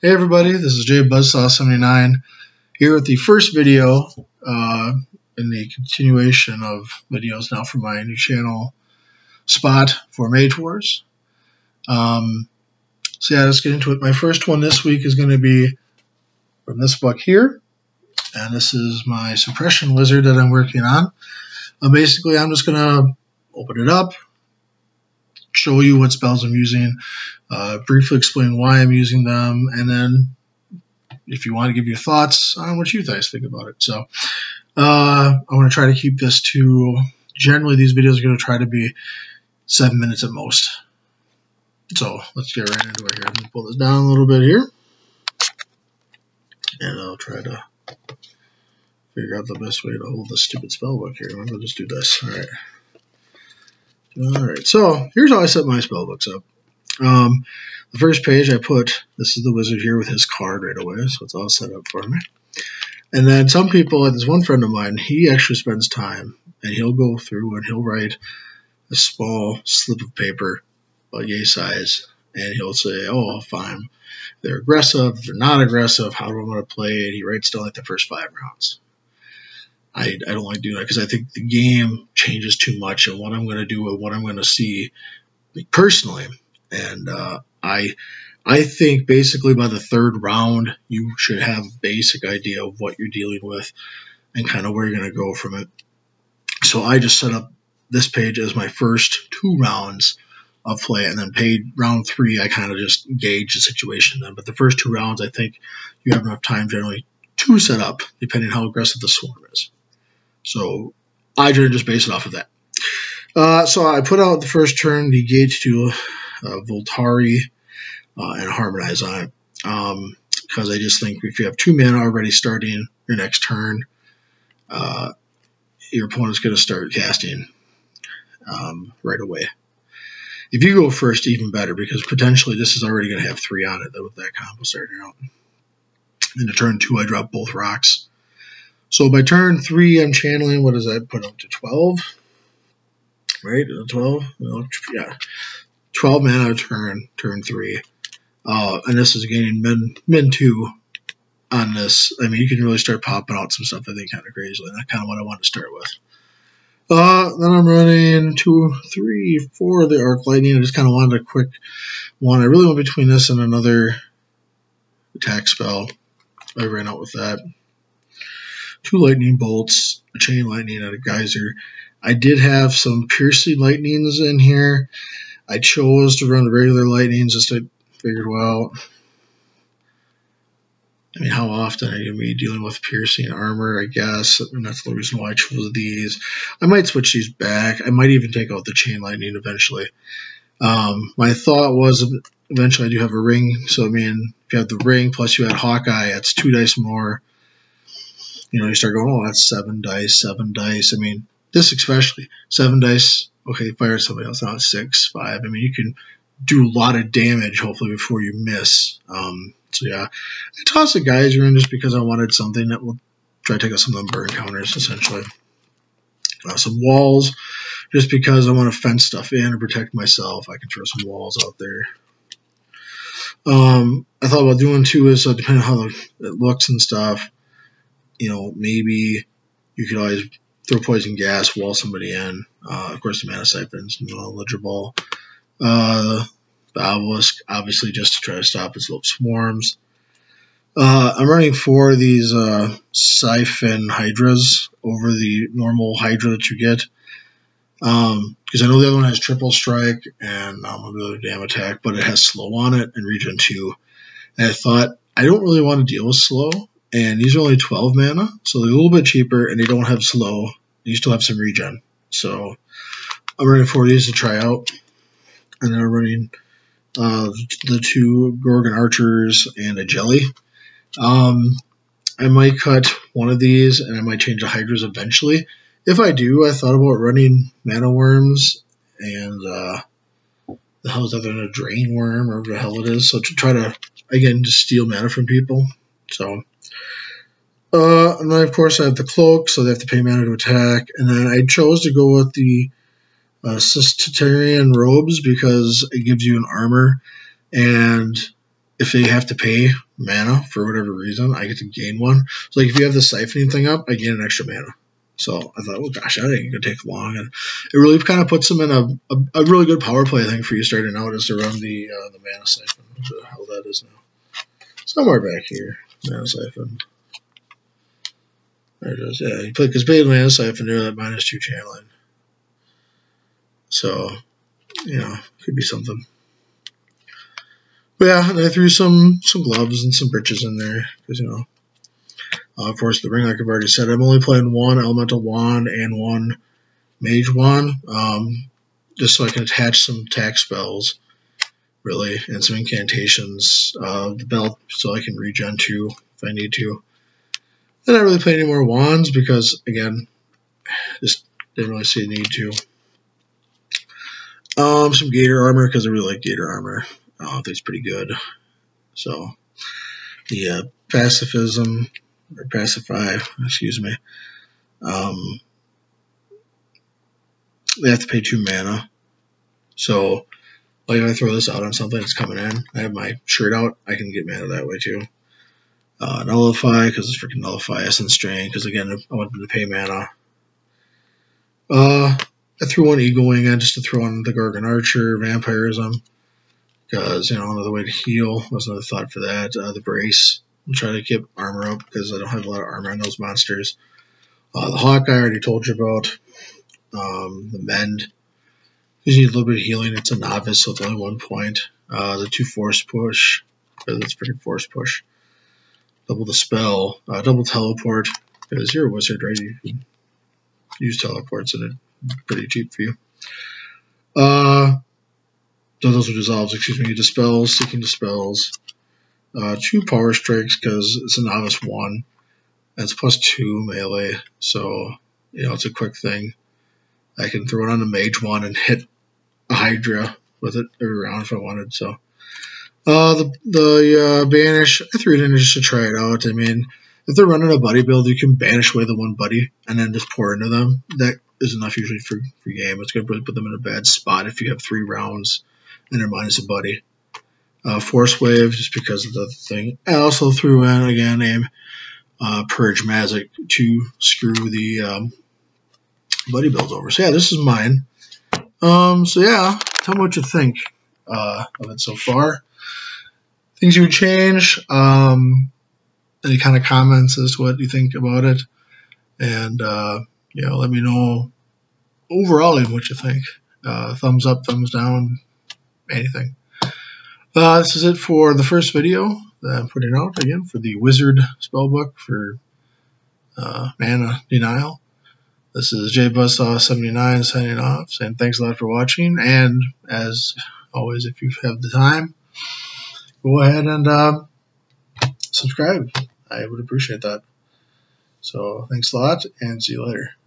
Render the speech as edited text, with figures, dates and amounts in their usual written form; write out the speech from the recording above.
Hey everybody, this is Jay Buzzsaw79 here with the first video in the continuation of videos now for my new channel spot for Mage Wars. So yeah, let's get into it. My first one this week is going to be from this book here, and this is my Suppression wizard that I'm working on. Basically, I'm just going to open it up, show you what spells I'm using, briefly explain why I'm using them, and then if you want to give your thoughts on what you guys think about it. So I want to try to keep this to, generally these videos are going to try to be 7 minutes at most. So let's get right into it here. I'm going to pull this down a little bit here, and I'll try to figure out the best way to hold this stupid spell book here. I'm going to just do this. Alright, so here's how I set my spell books up. The first page I put, this is the wizard here with his card right away, so it's all set up for me. And then some people, like this one friend of mine, he actually spends time, and he'll go through and he'll write a small slip of paper, about yay size, and he'll say, oh, fine, they're aggressive, they're not aggressive, how do I want to play it? He writes down like the first 5 rounds. I don't like doing that because I think the game changes too much and what I'm going to do and what I'm going to see personally. And I think basically by the 3rd round, you should have a basic idea of what you're dealing with and kind of where you're going to go from it. So I just set up this page as my first 2 rounds of play, and then round 3, I kind of just gauge the situation then. But the first 2 rounds, I think you have enough time generally to set up, depending on how aggressive the swarm is. So I just base it off of that. So I put out the first turn the Gauge to Voltari and Harmonize on it, because I just think if you have 2 mana already starting your next turn, your opponent's going to start casting right away. If you go first, even better, because potentially this is already going to have 3 on it with that combo starting out. And to turn 2, I drop both rocks. So by turn 3, I'm channeling, what does that put up to 12? Right? 12? Yeah. 12 mana turn 3. And this is gaining min 2 on this. I mean, you can really start popping out some stuff, I think, kind of crazily. That's kind of what I want to start with. Then I'm running 2, 3, 4 of the Arc Lightning. I just kind of wanted a quick one. I really went between this and another attack spell. I ran out with that. 2 lightning bolts, a chain lightning, and a geyser. I did have some piercing lightnings in here. I chose to run regular lightnings just to figure, well, I mean, how often are you going to be dealing with piercing armor, I guess, and that's the reason why I chose these. I might switch these back. I might even take out the chain lightning eventually. My thought was eventually I do have a ring, so I mean, if you have the ring plus you had Hawkeye, that's 2 dice more. You know, you start going, oh, that's 7 dice, 7 dice. I mean, this especially, 7 dice, okay, fire somebody else, now it's 6, 5. I mean, you can do a lot of damage, hopefully, before you miss. So, yeah, I tossed a geyser in just because I wanted something that will try to take out some of them burn counters, essentially. Some walls, just because I want to fence stuff in and protect myself. I can throw some walls out there. I thought about doing, too, is depending on how it looks and stuff, you know, maybe you could always throw poison gas, wall somebody in. Of course, the mana siphon's eligible. The obelisk, obviously, just to try to stop its little swarms. I'm running 4 of these siphon hydras over the normal hydra that you get. Because I know the other one has triple strike and ability to damn attack, but it has slow on it and regen 2. And I thought, I don't really want to deal with slow. And these are only 12 mana, so they're a little bit cheaper, and they don't have slow. You still have some regen. So I'm running 4 of these to try out. And then I'm running the 2 Gorgon Archers and a Jelly. I might cut one of these, and I might change the Hydras eventually. If I do, I thought about running Mana Worms and the hell's other than a Drain Worm, or whatever the hell it is. So to try to, again, just steal mana from people. So... and then, of course, I have the cloak, so they have to pay mana to attack. And then I chose to go with the Cistercian robes because it gives you an armor. And if they have to pay mana for whatever reason, I get to gain one. So like if you have the siphoning thing up, I gain an extra mana. So I thought, well, gosh, that ain't gonna take long, and it really kind of puts them in a really good power play. I think for you starting out is to run the mana siphon. So how that is now, somewhere back here, mana siphon. There it is. Yeah, you play because pay the mana siphon there that -2 channeling. So could be something. But yeah, and I threw some gloves and some britches in there because of course the ring, like I've already said, I'm only playing one elemental wand and one mage wand, just so I can attach some attack spells, really, and some incantations. The belt, so I can regen too if I need to. I don't really play any more wands because, again, just didn't really see a need to. Some gator armor because I really like gator armor. I think it's pretty good. So the pacifism or pacify, excuse me. They have to pay 2 mana. So like if I throw this out on something that's coming in, I have my shirt out, I can get mana that way too. Nullify because it's freaking nullify. Essence Strain because again I want them to pay mana. I threw one Eagle Wing in just to throw on the Gargan Archer, Vampirism, because another way to heal was another thought for that. The Brace, I'm trying to keep armor up because I don't have a lot of armor on those monsters. The Hawk I already told you about. The Mend, because you need a little bit of healing. It's a novice, so it's only 1 point. The 2 Force Push, because it's freaking Force Push. Double Dispel, double Teleport, because you're a wizard, right? You can use teleports and it's pretty cheap for you. Those are dissolves, excuse me. Dispels, Seeking Dispels. 2 Power Strikes, because it's a novice 1. And it's +2 melee, so it's a quick thing. I can throw it on the mage one and hit a Hydra with it every round if I wanted. So the banish, I threw it in just to try it out. I mean, if they're running a buddy build, you can banish away the 1 buddy and then just pour into them. That is enough usually for game. It's going to put them in a bad spot if you have 3 rounds and they're minus a buddy. Force Wave, just because of the thing. I also threw in again a Purge Magic to screw the buddy builds over. So yeah, this is mine. So yeah, tell me what you think of it so far. Things you would change. Any kind of comments as to what you think about it, and let me know overall what you think. Thumbs up, thumbs down, anything. This is it for the first video that I'm putting out again for the Wizard spellbook for Mana Denial. This is JBuzzsaw79 signing off, saying thanks a lot for watching, and as always, if you have the time, go ahead and subscribe. I would appreciate that. So thanks a lot, and see you later.